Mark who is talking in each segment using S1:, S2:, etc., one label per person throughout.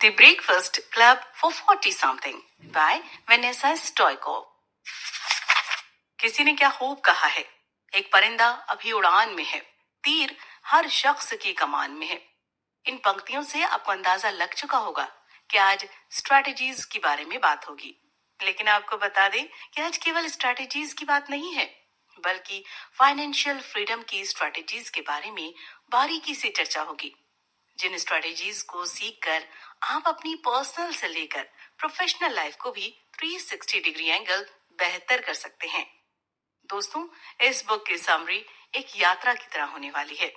S1: The Breakfast Club for 40 Something by Vanessa Stoikov। किसी ने क्या खूब कहा है, एक परिंदा अभी उड़ान में है, तीर हर शख्स की कमान में है। इन पंक्तियों से आपको अंदाजा लग चुका होगा कि आज स्ट्रैटेजीज के बारे में बात होगी। लेकिन आपको बता दें कि आज केवल स्ट्रैटेजीज की बात नहीं है, बल्कि फाइनेंशियल फ्रीडम की स्ट्रैटेजीज के बारे में बारीकी से चर्चा होगी, जिन स्ट्रैटेजीज को सीखकर आप अपनी पर्सनल से लेकर प्रोफेशनल लाइफ को भी 360 डिग्री एंगल बेहतर कर सकते हैं। दोस्तों, इस बुक की समरी एक यात्रा की तरह होने वाली है।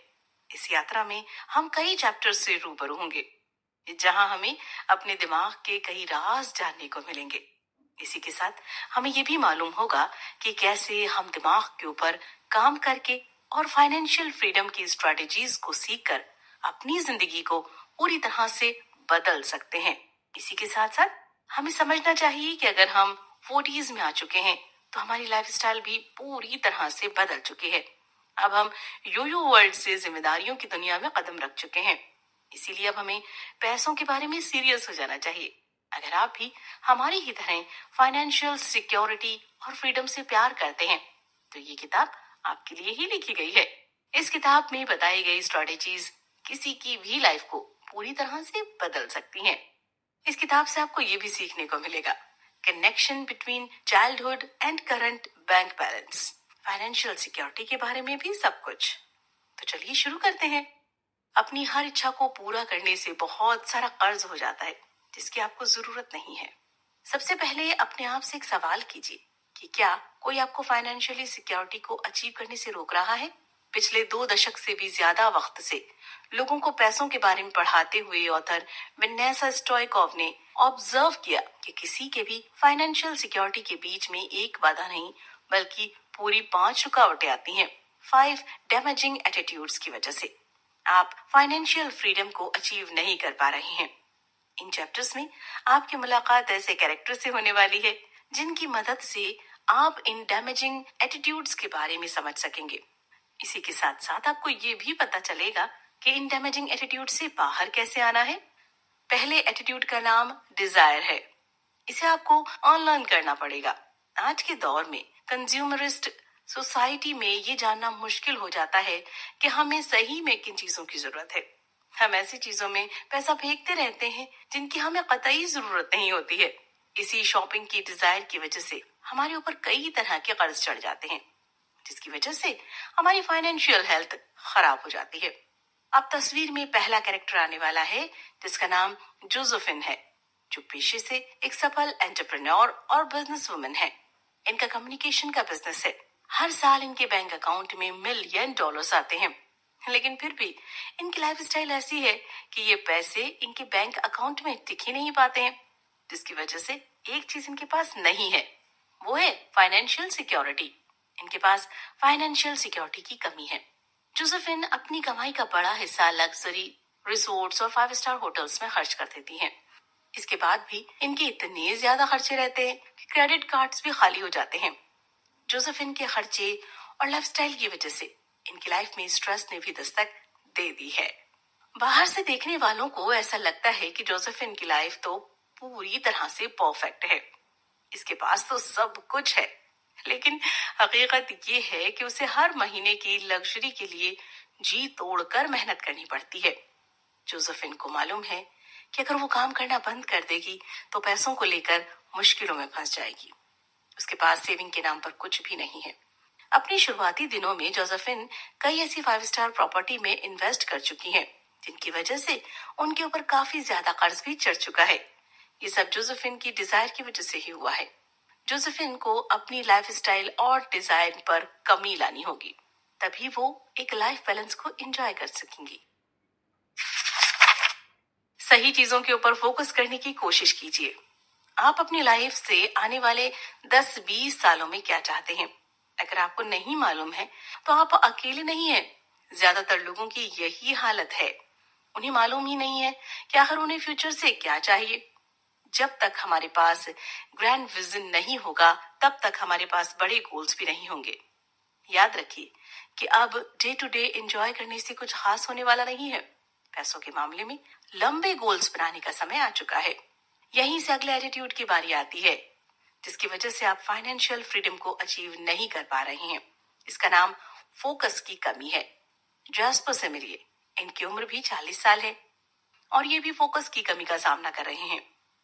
S1: इस यात्रा में हम कई चैप्टर्स से रूबरू होंगे, जहां हमें अपने दिमाग के कई राज जानने को मिलेंगे। इसी के साथ हमें ये भी मालूम होगा कि कैसे हम दिमाग के ऊपर काम करके और फाइनेंशियल फ्रीडम की स्ट्रैटेजीज को सीखकर अपनी जिंदगी को पूरी तरह से बदल सकते हैं। इसी के साथ साथ हमें समझना चाहिए कि अगर हम 40s में आ चुके हैं तो हमारी लाइफस्टाइल भी पूरी तरह से बदल चुकी है। अब हम योयो वर्ल्ड से जिम्मेदारियों की दुनिया में कदम रख चुके हैं। इसीलिए अब हमें पैसों के बारे में सीरियस हो जाना चाहिए। अगर आप भी हमारी ही तरह फाइनेंशियल सिक्योरिटी और फ्रीडम से प्यार करते हैं तो ये किताब आपके लिए ही लिखी गई है। इस किताब में बताई गई स्ट्रैटेजीज किसी की भी लाइफ को पूरी तरह से बदल सकती हैं। इस किताब से आपको ये भी सीखने को मिलेगा connection between childhood and current bank balance, financial security के बारे में भी सब कुछ। तो चलिए शुरू करते हैं। अपनी हर इच्छा को पूरा करने से बहुत सारा कर्ज हो जाता है जिसकी आपको जरूरत नहीं है। सबसे पहले अपने आप से एक सवाल कीजिए कि क्या कोई आपको फाइनेंशियली सिक्योरिटी को अचीव करने से रोक रहा है। पिछले 2 दशक से भी ज्यादा वक्त से लोगों को पैसों के बारे में पढ़ाते हुए ऑथर वेनेसा स्टॉइकोव ने ऑब्जर्व किया कि किसी के भी फाइनेंशियल सिक्योरिटी के बीच में एक बाधा नहीं बल्कि पूरी 5 रुकावटें आती हैं 5 डैमेजिंग एटीट्यूड्स की वजह से। आप फाइनेंशियल फ्रीडम को अचीव नहीं कर पा रहे हैं। इन चैप्टर्स में आपकी मुलाकात ऐसे कैरेक्टर से होने वाली है जिनकी मदद से आप इन डैमेजिंग एटीट्यूड्स के बारे में समझ सकेंगे। इसी के साथ साथ आपको ये भी पता चलेगा कि इन डैमेजिंग एटीट्यूड से बाहर कैसे आना है। पहले एटीट्यूड का नाम डिजायर है। इसे आपको अनलर्न करना पड़ेगा। आज के दौर में कंज्यूमरिस्ट सोसाइटी में ये जानना मुश्किल हो जाता है कि हमें सही में किन चीजों की जरूरत है। हम ऐसी चीजों में पैसा फेंकते रहते हैं जिनकी हमें कतई जरूरत नहीं होती है। इसी शॉपिंग की डिजायर की वजह से हमारे ऊपर कई तरह के कर्ज चढ़ जाते हैं, जिसकी वजह से हमारी फाइनेंशियल हेल्थ खराब हो जाती है। अब तस्वीर में पहला कैरेक्टर आने वाला है जिसका नाम जोसेफिन है, जो पेशे से एक सफल एंटरप्रेन्योर और बिजनेस वुमन है। इनका कम्युनिकेशन का बिजनेस है। हर साल इनके बैंक अकाउंट में $1 मिलियन आते हैं, लेकिन फिर भी इनकी लाइफस्टाइल ऐसी है कि ये पैसे इनके बैंक अकाउंट में टिक ही नहीं पाते हैं, जिसकी वजह से एक चीज इनके पास नहीं है, वो है फाइनेंशियल सिक्योरिटी। इनके पास फाइनेंशियल सिक्योरिटी की कमी है। जोसेफिन अपनी कमाई का बड़ा हिस्सा लग्जरी रिसोर्ट्स और 5 स्टार होटल्स में खर्च कर देती हैं। इसके बाद भी इनके इतने ज्यादा खर्चे रहते हैं कि क्रेडिट कार्ड्स भी खाली हो जाते हैं। जोसेफिन के खर्चे और लाइफस्टाइल की वजह से इनकी लाइफ में स्ट्रेस ने भी दस्तक दे दी है। बाहर से देखने वालों को ऐसा लगता है कि जोसेफिन की लाइफ तो पूरी तरह से परफेक्ट है, इसके पास तो सब कुछ है, लेकिन हकीकत ये है कि उसे हर महीने की लग्जरी के लिए जी तोड़कर मेहनत करनी पड़ती है। जोसेफिन को मालूम है कि अगर वो काम करना बंद कर देगी तो पैसों को लेकर मुश्किलों में फंस जाएगी। उसके पास सेविंग के नाम पर कुछ भी नहीं है। अपने शुरुआती दिनों में जोसेफिन कई ऐसी 5 स्टार प्रॉपर्टी में इन्वेस्ट कर चुकी हैं, जिनकी वजह से उनके ऊपर काफी ज्यादा कर्ज भी चढ़ चुका है। ये सब जोसेफिन की डिजायर की वजह से ही हुआ है। जोसेफिन को अपनी लाइफस्टाइल और डिजाइन पर कमी लानी होगी, तभी वो एक लाइफ बैलेंस को एंजॉय कर सकेंगी। सही चीजों के ऊपर फोकस करने की कोशिश कीजिए। आप अपनी लाइफ से आने वाले 10-20 सालों में क्या चाहते हैं? अगर आपको नहीं मालूम है तो आप अकेले नहीं हैं। ज्यादातर लोगों की यही हालत है। उन्हें मालूम ही नहीं है कि आखिर उन्हें फ्यूचर से क्या चाहिए। जब तक हमारे पास ग्रैंड विजन नहीं होगा तब तक हमारे पास बड़े गोल्स भी नहीं होंगे। याद रखिए कि अब डे टू डे एंजॉय करने से कुछ खास होने वाला नहीं है। पैसों के मामले में लंबे गोल्स बनाने का समय आ चुका है। यहीं से अगले एटीट्यूड की बारी आती है, जिसकी वजह से आप फाइनेंशियल फ्रीडम को अचीव नहीं कर पा रहे हैं। इसका नाम फोकस की कमी है। जैस्पर से मिलिए, इनकी उम्र भी 40 साल है और ये भी फोकस की कमी का सामना कर रहे हैं।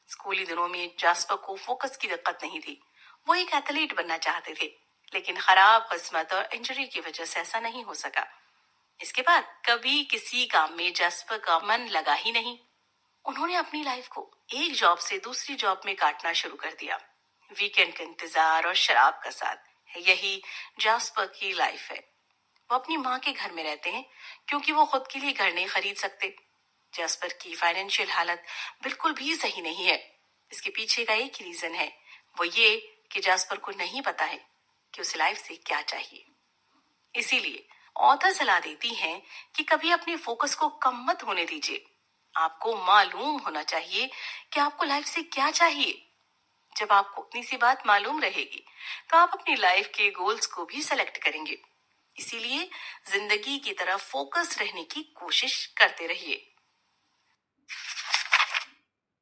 S1: स्कूली दिनों में जैस्पर को फोकस की दिक्कत नहीं थी। वो एक एथलीट बनना चाहते थे, लेकिन खराब किस्मत और इंजरी की वजह से ऐसा नहीं हो सका। इसके बाद कभी किसी काम में जैस्पर का मन लगा ही नहीं। उन्होंने अपनी लाइफ को एक जॉब से दूसरी जॉब में काटना शुरू कर दिया। वीकेंड का इंतजार और शराब का साथ, यही जैस्पर की लाइफ है। वो अपनी माँ के घर में रहते हैं क्योंकि वो खुद के लिए घर नहीं खरीद सकते। जैस्पर की फाइनेंशियल हालत बिल्कुल भी सही नहीं है। इसके पीछे का एक ही रीजन है, वो ये कि जैस्पर को नहीं पता है कि उसे लाइफ से क्या चाहिए। इसीलिए ऑथर सलाह देती हैं कि कभी अपने फोकस को कम मत होने दीजिए। आपको मालूम होना चाहिए कि आपको लाइफ से क्या चाहिए। जब आपको अपनी सी बात मालूम रहेगी तो आप अपनी लाइफ के गोल्स को भी सेलेक्ट करेंगे। इसीलिए जिंदगी की तरफ फोकस रहने की कोशिश करते रहिए।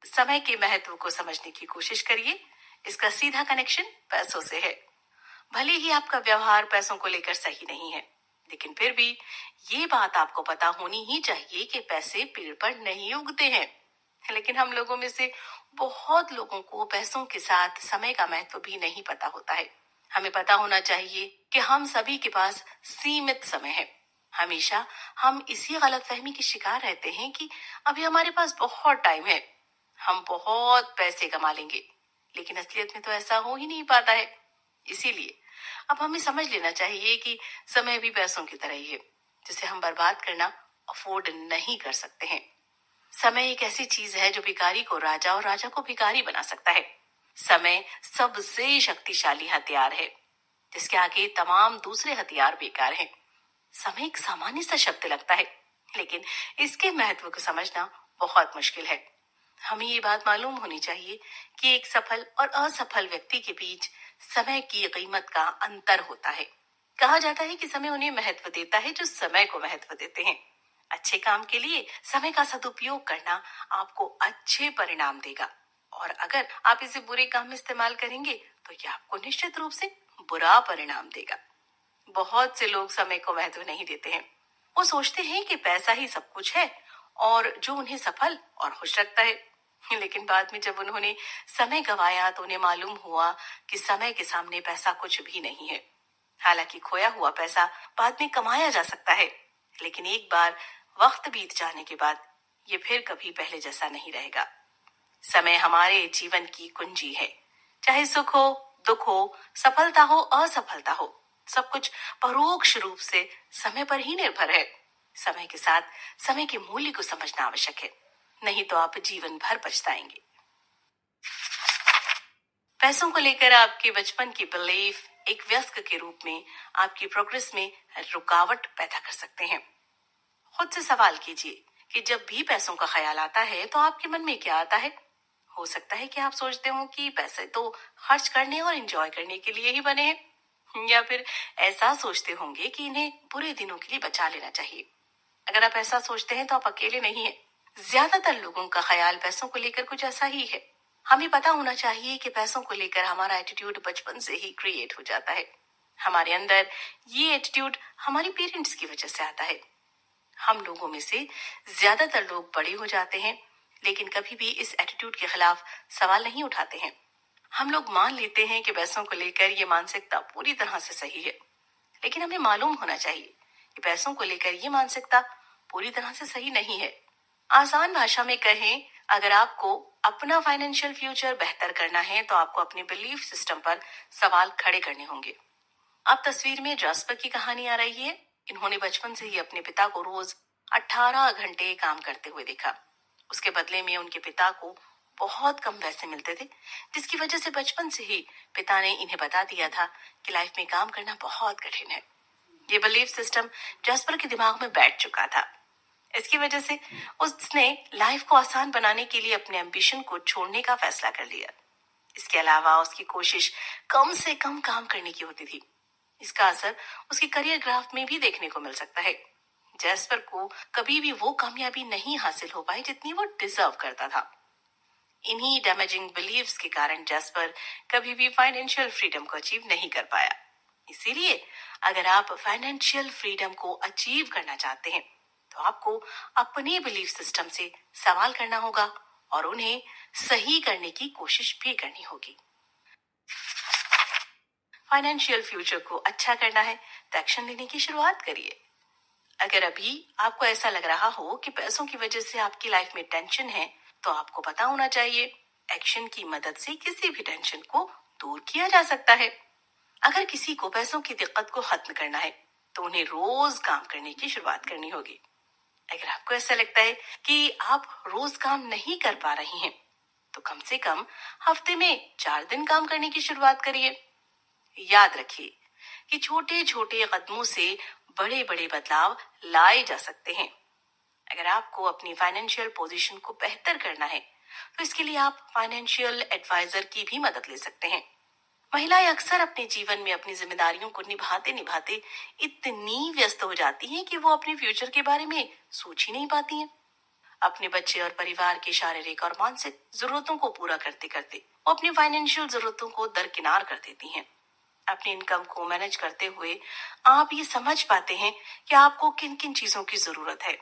S1: समय के महत्व को समझने की कोशिश करिए। इसका सीधा कनेक्शन पैसों से है। भले ही आपका व्यवहार पैसों को लेकर सही नहीं है, लेकिन फिर भी ये बात आपको पता होनी ही चाहिए कि पैसे पेड़ पर नहीं उगते हैं। लेकिन हम लोगों में से बहुत लोगों को पैसों के साथ समय का महत्व भी नहीं पता होता है। हमें पता होना चाहिए कि हम सभी के पास सीमित समय है। हमेशा हम इसी गलतफहमी के शिकार रहते हैं कि अभी हमारे पास बहुत टाइम है, हम बहुत पैसे कमा लेंगे, लेकिन असलियत में तो ऐसा हो ही नहीं पाता है। इसीलिए अब हमें समझ लेना चाहिए कि समय भी पैसों की तरह ही है, जिसे हम बर्बाद करना अफोर्ड नहीं कर सकते हैं। समय एक ऐसी चीज है जो भिखारी को राजा और राजा को भिखारी बना सकता है। समय सबसे शक्तिशाली हथियार है, जिसके आगे तमाम दूसरे हथियार बेकार हैं। समय एक सामान्य सा शब्द लगता है, लेकिन इसके महत्व को समझना बहुत मुश्किल है। हमें ये बात मालूम होनी चाहिए कि एक सफल और असफल व्यक्ति के बीच समय की कीमत का अंतर होता है। कहा जाता है कि समय उन्हें महत्व देता है जो समय को महत्व देते हैं। अच्छे काम के लिए समय का सदुपयोग करना आपको अच्छे परिणाम देगा, और अगर आप इसे बुरे काम में इस्तेमाल करेंगे तो यह आपको निश्चित रूप से बुरा परिणाम देगा। बहुत से लोग समय को महत्व नहीं देते हैं। वो सोचते हैं कि पैसा ही सब कुछ है और जो उन्हें सफल और खुश रखता है। लेकिन बाद में जब उन्होंने समय गंवाया तो उन्हें मालूम हुआ कि समय के सामने पैसा कुछ भी नहीं है। हालांकि खोया हुआ पैसा बाद में कमाया जा सकता है, लेकिन एक बार वक्त बीत जाने के बाद ये फिर कभी पहले जैसा नहीं रहेगा। समय हमारे जीवन की कुंजी है। चाहे सुख हो, दुख हो, सफलता हो, असफलता हो, सब कुछ परोक्ष रूप से समय पर ही निर्भर है। समय के साथ समय के मूल्य को समझना आवश्यक है, नहीं तो आप जीवन भर पछताएंगे। पैसों को लेकर आपके बचपन की बिलीफ एक वयस्क के रूप में आपकी प्रोग्रेस में रुकावट पैदा कर सकते हैं। खुद से सवाल कीजिए कि जब भी पैसों का ख्याल आता है तो आपके मन में क्या आता है। हो सकता है कि आप सोचते हो कि पैसे तो खर्च करने और एंजॉय करने के लिए ही बने हैं, या फिर ऐसा सोचते होंगे कि इन्हें बुरे दिनों के लिए बचा लेना चाहिए। अगर आप ऐसा सोचते हैं तो आप अकेले नहीं हैं। ज्यादातर लोगों का ख्याल पैसों को लेकर कुछ ऐसा ही है। हमें पता होना चाहिए कि पैसों को लेकर हमारा एटीट्यूड बचपन से ही क्रिएट हो जाता है। हमारे अंदर ये एटीट्यूड हमारे पेरेंट्स की वजह से आता है। हम लोगों में से ज्यादातर लोग बड़े हो जाते हैं, लेकिन कभी भी इस एटीट्यूड के खिलाफ सवाल नहीं उठाते हैं। हम लोग मान लेते हैं कि पैसों को लेकर ये मानसिकता पूरी तरह से सही है, लेकिन हमें मालूम होना चाहिए कि पैसों को लेकर ये मानसिकता पूरी तरह से सही नहीं है। आसान भाषा में कहें, अगर आपको अपना फाइनेंशियल फ्यूचर बेहतर करना है तो आपको अपने बिलीफ सिस्टम पर सवाल खड़े करने होंगे। अब तस्वीर में जैस्पर की कहानी आ रही है। इन्होंने बचपन से ही अपने पिता को रोज 18 घंटे काम करते हुए देखा। उसके बदले में उनके पिता को बहुत कम पैसे मिलते थे, जिसकी वजह से बचपन से ही पिता ने इन्हें बता दिया था कि लाइफ में काम करना बहुत कठिन है। ये बिलीफ सिस्टम जैस्पर के दिमाग में बैठ चुका था। इसकी वजह से उसने लाइफ को आसान बनाने के लिए अपने एम्बिशन को छोड़ने का फैसला कर लिया। इसके अलावा उसकी कोशिश कम से कम काम करने की होती थी। इसका असर उसके करियर ग्राफ में भी देखने को मिल सकता है। जैस्पर को कभी भी वो कामयाबी नहीं हासिल हो पाई जितनी वो डिजर्व करता था। इन्हीं डैमेजिंग बिलीव्स के कारण जैस्पर कभी भी फाइनेंशियल फ्रीडम को अचीव नहीं कर पाया। इसीलिए अगर आप फाइनेंशियल फ्रीडम को अचीव करना चाहते हैं तो आपको अपने बिलीफ सिस्टम से सवाल करना होगा और उन्हें सही करने की कोशिश भी करनी होगी। फाइनेंशियल फ्यूचर को अच्छा करना है तो एक्शन लेने की शुरुआत करिए। अगर अभी आपको ऐसा लग रहा हो कि पैसों की वजह से आपकी लाइफ में टेंशन है, तो आपको पता होना चाहिए एक्शन की मदद से किसी भी टेंशन को दूर किया जा सकता है। अगर किसी को पैसों की दिक्कत को खत्म करना है तो उन्हें रोज काम करने की शुरुआत करनी होगी। अगर आपको ऐसा लगता है कि आप रोज काम नहीं कर पा रही हैं, तो कम से कम हफ्ते में 4 दिन काम करने की शुरुआत करिए। याद रखिए कि छोटे छोटे कदमों से बड़े बड़े बदलाव लाए जा सकते हैं। अगर आपको अपनी फाइनेंशियल पोजीशन को बेहतर करना है तो इसके लिए आप फाइनेंशियल एडवाइजर की भी मदद ले सकते हैं। महिलाएं अक्सर अपने जीवन में अपनी जिम्मेदारियों को निभाते निभाते इतनी व्यस्त हो जाती हैं कि वो अपने फ्यूचर के बारे में सोच ही नहीं पाती हैं। अपने बच्चे और परिवार की शारीरिक और मानसिक जरूरतों को पूरा करते करते वो अपनी फाइनेंशियल जरूरतों को दरकिनार कर देती हैं। अपनी इनकम को मैनेज करते हुए आप ये समझ पाते हैं कि आपको किन किन चीजों की जरूरत है।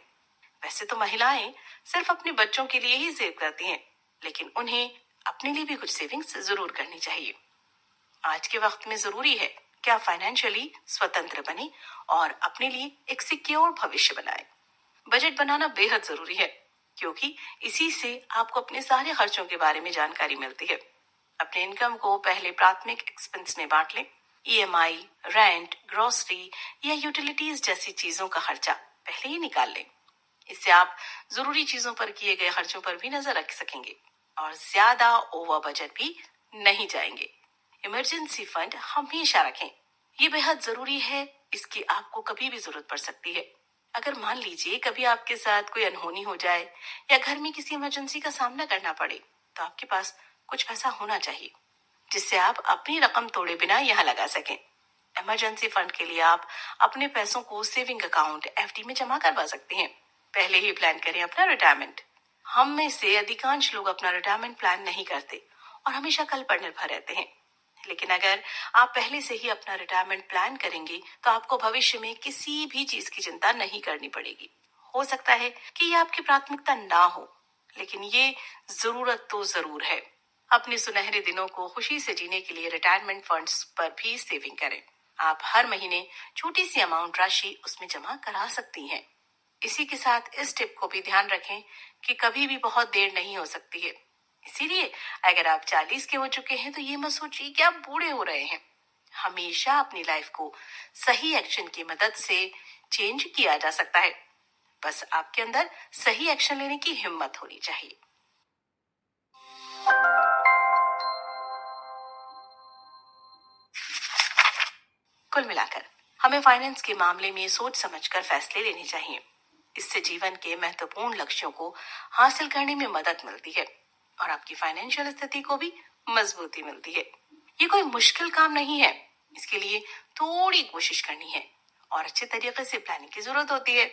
S1: वैसे तो महिलाएं सिर्फ अपने बच्चों के लिए ही सेव करती हैं, लेकिन उन्हें अपने लिए भी कुछ सेविंग्स जरूर करनी चाहिए। आज के वक्त में जरूरी है कि आप फाइनेंशियली स्वतंत्र बने और अपने लिए एक सिक्योर भविष्य बनाएं। बजट बनाना बेहद जरूरी है, क्योंकि इसी से आपको अपने सारे खर्चों के बारे में जानकारी मिलती है। अपने इनकम को पहले प्राथमिक एक्सपेंस में बांट लें। ईएमआई, रेंट, ग्रोसरी या यूटिलिटीज जैसी चीजों का खर्चा पहले ही निकाल लें। इससे आप जरूरी चीजों पर किए गए खर्चों पर भी नजर रख सकेंगे और ज्यादा ओवर बजट भी नहीं जाएंगे। इमरजेंसी फंड हमेशा रखें, ये बेहद जरूरी है। इसकी आपको कभी भी जरूरत पड़ सकती है। अगर मान लीजिए कभी आपके साथ कोई अनहोनी हो जाए या घर में किसी इमरजेंसी का सामना करना पड़े, तो आपके पास कुछ पैसा होना चाहिए जिससे आप अपनी रकम तोड़े बिना यहाँ लगा सकें। इमरजेंसी फंड के लिए आप अपने पैसों को सेविंग अकाउंट एफडी में जमा करवा सकते हैं। पहले ही प्लान करें अपना रिटायरमेंट। हम में से अधिकांश लोग अपना रिटायरमेंट प्लान नहीं करते और हमेशा कल पर निर्भर रहते हैं। लेकिन अगर आप पहले से ही अपना रिटायरमेंट प्लान करेंगे तो आपको भविष्य में किसी भी चीज की चिंता नहीं करनी पड़ेगी। हो सकता है कि ये आपकी प्राथमिकता ना हो, लेकिन ये जरूरत तो जरूर है। अपने सुनहरे दिनों को खुशी से जीने के लिए रिटायरमेंट फंड्स पर भी सेविंग करें। आप हर महीने छोटी सी अमाउंट राशि उसमें जमा करा सकती हैं। इसी के साथ इस टिप को भी ध्यान रखें कि कभी भी बहुत देर नहीं हो सकती है। इसीलिए अगर आप 40 के हो चुके हैं तो ये मत सोचिए कि आप बूढ़े हो रहे हैं। हमेशा अपनी लाइफ को सही एक्शन की मदद से चेंज किया जा सकता है। बस आपके अंदर सही एक्शन लेने की हिम्मत होनी चाहिए। कुल मिलाकर हमें फाइनेंस के मामले में सोच समझकर फैसले लेने चाहिए। इससे जीवन के महत्वपूर्ण लक्ष्यों को हासिल करने में मदद मिलती है और आपकी फाइनेंशियल स्थिति को भी मजबूती मिलती है। ये कोई मुश्किल काम नहीं है, इसके लिए थोड़ी कोशिश करनी है और अच्छे तरीके से प्लानिंग की जरूरत होती है।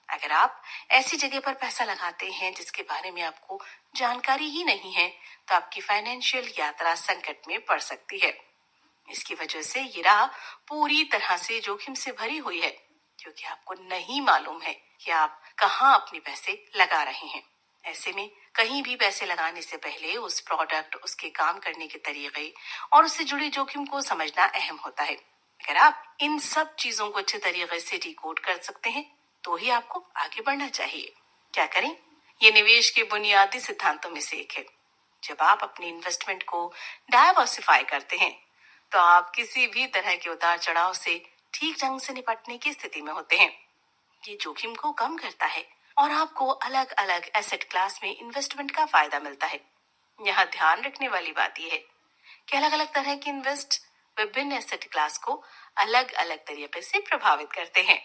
S1: अगर आप ऐसी जगह पर पैसा लगाते हैं जिसके बारे में आपको जानकारी ही नहीं है, तो आपकी फाइनेंशियल यात्रा संकट में पड़ सकती है। इसकी वजह से ये राह पूरी तरह से जोखिम से भरी हुई है, क्योंकि आपको नहीं मालूम है कि आप कहाँ अपने पैसे लगा रहे हैं। ऐसे में कहीं भी पैसे लगाने से पहले उस प्रोडक्ट, उसके काम करने के तरीके और उससे जुड़े जोखिम को समझना अहम होता है। अगर आप इन सब चीजों को अच्छे तरीके से डिकोड कर सकते हैं तो ही आपको आगे बढ़ना चाहिए। क्या करें? ये निवेश के बुनियादी सिद्धांतों में से एक है। जब आप अपनी इन्वेस्टमेंट को डाइवर्सिफाई करते हैं तो आप किसी भी तरह के उतार चढ़ाव से ठीक ढंग से निपटने की स्थिति में होते हैं। ये जोखिम को कम करता है और आपको अलग अलग एसेट क्लास में इन्वेस्टमेंट का फायदा मिलता है। यहाँ ध्यान रखने वाली बात यह है कि अलग अलग तरह के इन्वेस्ट विभिन्न एसेट क्लास को अलग अलग तरीके से प्रभावित करते हैं।